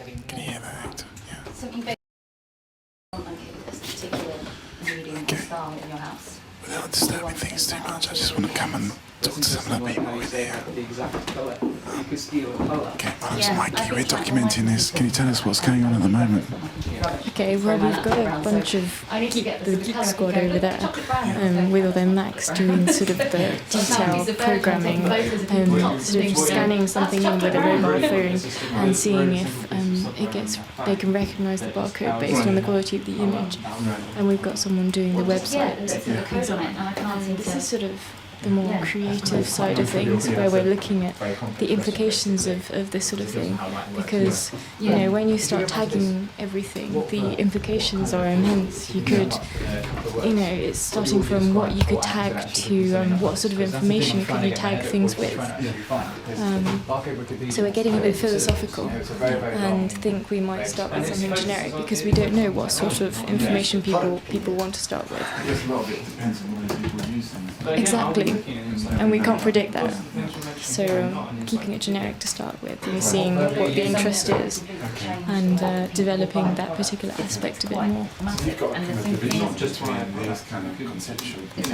Can you hear that, Hector? Yeah. Something big on this particular reading style in your house. Without disturbing things too much, I just want to come and talk to some of the people with here. Okay, my name's Mikey, we're documenting this. Can you tell us what's going on at the moment? Okay, well we've got a bunch of the Geek Squad over there, with all their Macs doing sort of the detailed programming, sort of scanning something in with a mobile phone and seeing if they can recognise the barcode based on the quality of the image. And we've got someone doing the website. This is sort of the more creative side of things, where we're looking at the implications of this sort of thing, because when you start tagging everything, the implications are immense. You could, it's starting from what you could tag to what sort of information can you tag things with. So we're getting a bit philosophical and think we might start with something generic because we don't know what sort of information people want to start with. I guess a lot of it depends on whether people use things. Exactly, and we can't predict that. So keeping it generic to start with and seeing what the interest is and developing that particular aspect a bit more. So you've got a kind of division just around these kind of conceptual and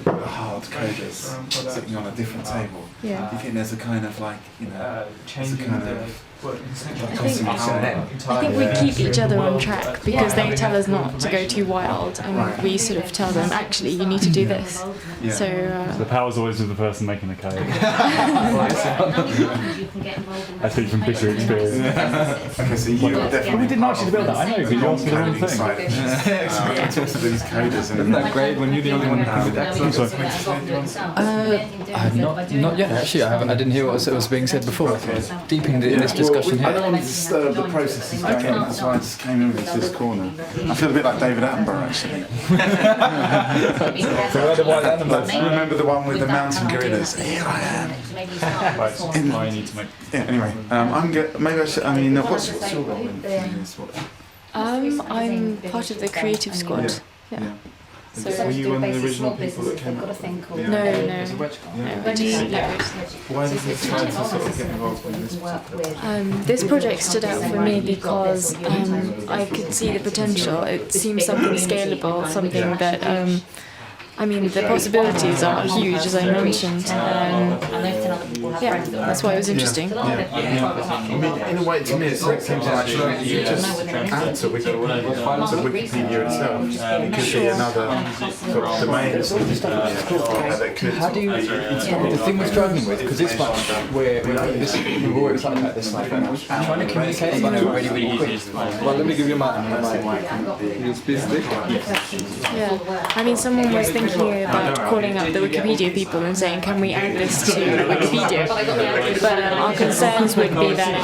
the hard coders sitting on a different table. Yeah. Do you think there's a kind of like, there's a kind of I think we keep each other on track because they tell us not to go too wild, and we sort of tell them, actually, you need to do this. Yeah. So the power's always with the person making the code. I speak from bitter experience. Okay, so you definitely we didn't actually build that, I know, because you asked me the wrong thing. Talk to these coders. Isn't that great when you're the only one who can do that? Not yet, actually. I didn't hear what was being said before. Deep in this discussion I don't here. want to disturb the processes going on, that's why I just came in with this corner. I feel a bit like David Attenborough, actually. Remember the one with the mountain gorillas? Here I am. I need to make... Yeah, anyway, maybe I should, what's your role in this? I'm part of the creative squad. Yeah. So were you one of the original people that came up? No, we just leveraged. Why did you try to sort of get involved in this project? This project stood out for me because I could see the potential. It seemed something scalable, something that the possibilities are huge, as I mentioned. That's why it was interesting. In a way, to me, it seems like you just add to Wikipedia itself. It could be another sort of domain that could. How do you? The thing we're struggling with, because it's much we've always talked about this, like trying to communicate really quick. Well, let me give you my Yeah, someone was thinking about calling up the Wikipedia people and saying, can we add this to Wikipedia? But our concerns would be that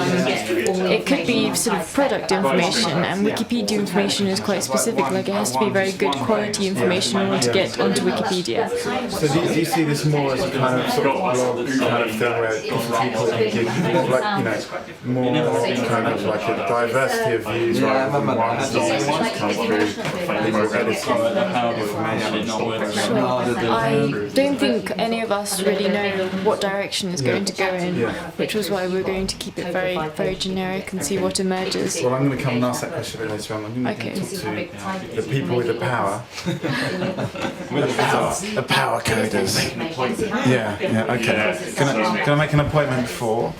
it could be sort of product information, and Wikipedia information is quite specific, like it has to be very good quality information in order to get onto Wikipedia. So do you see this more as a kind of sort of blog kind of thing where different people can give more kind of like a diversity of views rather than one source which has come through legal editing? I don't think any of us really know what direction it's going to go in, which was why we're going to keep it very, very generic and see what emerges. Well, I'm going to come and ask that question a bit later on. I'm going to talk to the people with the power. The power coders. Yeah, okay. Can I make an appointment for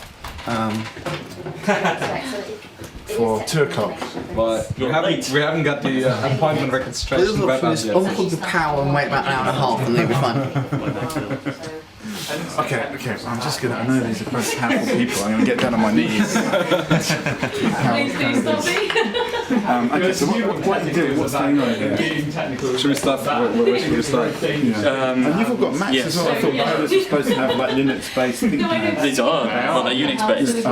2 o'clock? Well, we haven't got the appointment registration web out yet. Unplug the power and wait about an hour and a half and they'll be fine. Okay, I'm just gonna, I know these are very powerful people, I'm gonna get down on my knees. Please do stop me. Okay, so what do you do? What's going on here? Should we start? Where should we start? And you've all got Macs as well. I thought Barcode was supposed to have like Linux-based ThinkPads. These are, well, they're Unix-based.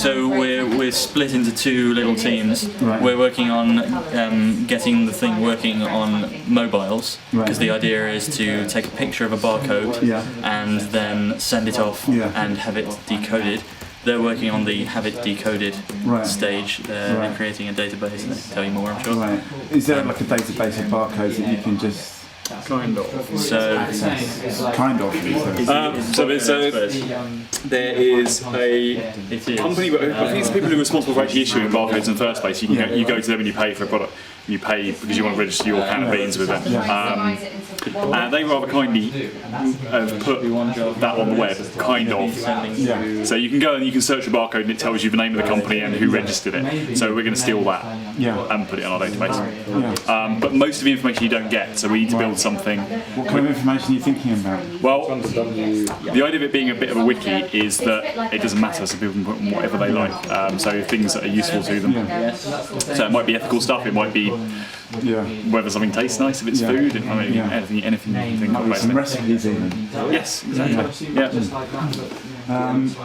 So we're split into 2 little teams. Right. We're working on getting the thing working on mobiles, because the idea is to take a picture of a barcode and then send it off and have it decoded. They're working on the have it decoded stage. They're creating a database, and they can tell you more, I'm sure. Right. Is there like a database of barcodes that you can just Kind of. So, Kind of. There is a company, but I think it's people who are responsible for actually issuing barcodes in the first place. You go to them and you pay for a product. You pay because you want to register your can of beans with them. And they rather kindly have put that on the web, kind of. So you can go and you can search a barcode and it tells you the name of the company and who registered it. So we're going to steal that and put it on our database. But most of the information you don't get, so we need to build something. What kind of information are you thinking about? Well, the idea of it being a bit of a wiki is that it doesn't matter, so people can put whatever they like. So things that are useful to them. So it might be ethical stuff, it might be whether something tastes nice, if it's food, anything you can think of. Some recipes even. Yes, exactly.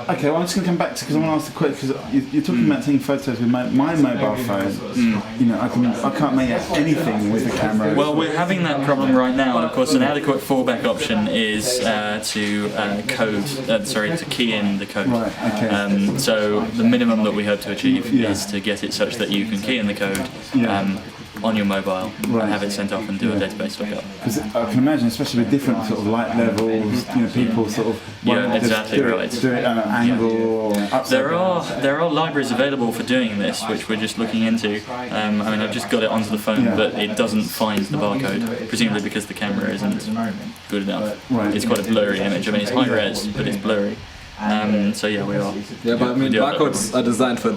Okay, well I'm just going to come back to, because I want to ask the question, because you're talking about taking photos with my mobile phone. You know, I can't make anything with the camera. well, we're having that problem right now, and of course an adequate fallback option is to key in the code. Right, okay. So the minimum that we hope to achieve is to get it such that you can key in the code on your mobile and have it sent off and do a database lookup. Because I can imagine, especially with different sort of light levels, you know, people sort of do it at an angle or upside down. There are libraries available for doing this, which we're just looking into. I mean, I've just got it onto the phone, but it doesn't find the barcode, presumably because the camera isn't good enough. Right. It's quite a blurry image. I mean, it's high res, but it's blurry. So yeah, we are. Yeah, but I mean, barcodes are designed for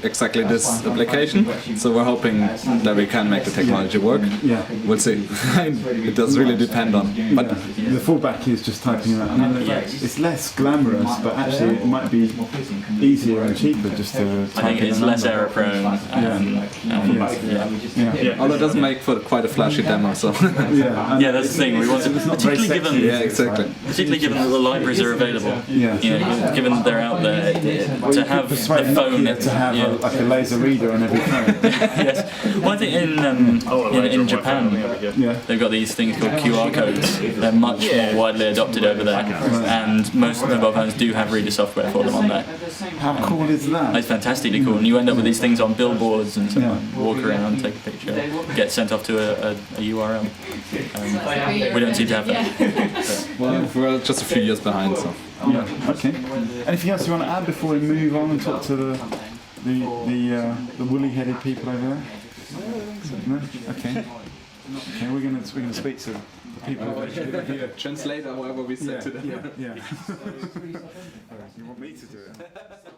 exactly this application, so we're hoping that we can make the technology work. Yeah. We'll see. It does really depend on. But the fallback is just typing out. I mean, it's less glamorous, but actually it might be easier and cheaper just to type I think in it's a less number. error prone. although it doesn't make for quite a flashy demo, so. Yeah, that's the thing. We want to, particularly given exactly. given that the libraries are available. Yeah. You know, given that they're out there, to have the phone to have like a laser reader on every phone. Yes. Well, I think in Japan, they've got these things called QR codes. They're much more widely adopted over there, and most mobile phones do have reader software for them on there. How cool is that? It's fantastically cool, and you end up with these things on billboards and walk around, take a picture, get sent off to a URL. We don't seem to have that. Well, we're just a few years behind, so. Yeah. Okay. Anything else you want to add before we move on and talk to the woolly-headed people over there? No? Okay. Okay. We're gonna speak to the people who actually Translate whatever we said to them. Yeah. You want me to do it?